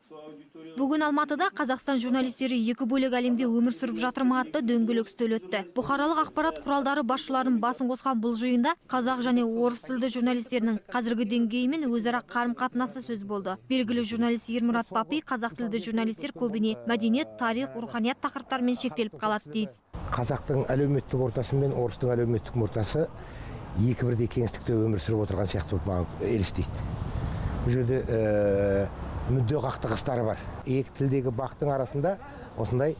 Бүгін Алматыда Қазақстан журналистері екі бөлек әлемде өмір сүріп жатырма атты дөңгелек үстел өтті. Бұқаралық ақпарат құралдары басшыларының басын қосқан бұл жиында қазақ және орыс тілді журналистерінің қазіргі деңгейі мен өзара қарым-қатынасы сөз болды. Белгілі журналист Ермұрат Бапи қазақ тілді журналистер көбіне мәдениет, тарих, руханият тақырыптарымен шектеліп қалады дейді. Қазақтың әлеуметтік ортасы мен орыстың әлеуметтік ортасы екі бірдей кеңістікте өмір сүріп отырған сияқты маған елестейді. Бұл жерде мүдде қақтығыстары бар. Екі тілдегі бақтың арасында осындай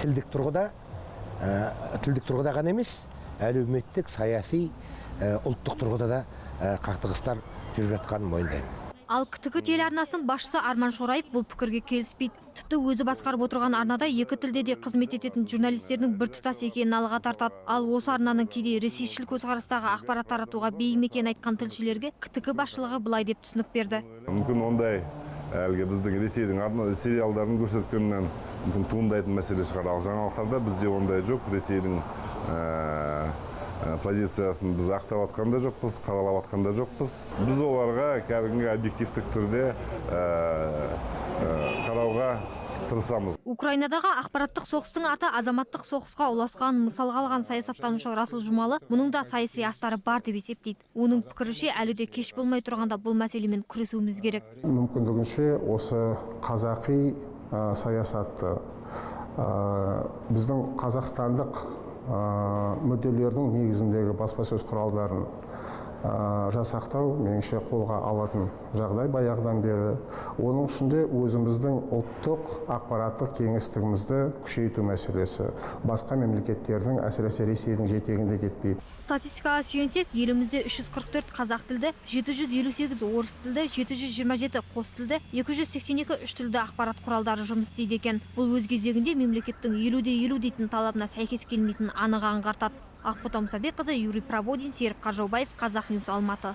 тілдік тұрғыда ғана емес, әлеуметтік, саяси, ұлттық тұрғыда да қақтығыстар жүріп жатқанын мойындаймын. Ал КТК телеарнасының басшысы Арман Шораев бұл пікірге келіспейді. Тіпті өзі басқарып отырған арнада екі тілде де қызмет ететін журналистердің біртұтас екенін алға тартады. Ал осы арнаның кейде ресейшіл көзқарастағы ақпарат таратуға бейім екенін айтқан тілшілерге КТК басшылығы былай деп түсінік берді. Мүмкін ондай әлгі біздің Ресейдің арна сериалдарын көрсеткеннен мүмкін туындайтын мәселе шығар. Ал жаңалықтарда бізде ондай жоқ. Ресейдің позициясын біз ақтап атқанда жоқпыз, қаралап атқанда жоқпыз. Біз оларға кәдімгі объективтік түрде қарауға тырысамыз. Украинадағы ақпараттық соғыстың арты азаматтық соғысқа ұласқанын мысалға алған саясаттанушы Расыл Жұмалы мұның да саяси астары бар деп есептейді. Оның пікірінше әлі де кеш болмай тұрғанда бұл мәселемен күресуіміз керек. Мүмкіндігінше осы қазақи саясатты біздің қазақстандық мүдделердің негізіндегі баспасөз құралдарын жасақтау меніңше қолға алатын жағдай баяғыдан бері. Оның ішінде өзіміздің ұлттық ақпараттық кеңістігімізді күшейту мәселесі. Басқа мемлекеттердің, әсіресе Ресейдің жетегінде кетпейді. Статистикаға сүйенсек, елімізде 344 қазақ тілді, 758 орыс тілді, 727 қос тілді, 282 үш тілді ақпарат құралдары жұмыс істейді екен. Бұл өз кезегінде мемлекеттің 50-50 дейтін талабына сәйкес келмейтін анық аңғартады. Ақбота Мұсабекқызы, Юрий Проводин, Серік Қаржаубаев, Қазақ Ньюс, Алматы.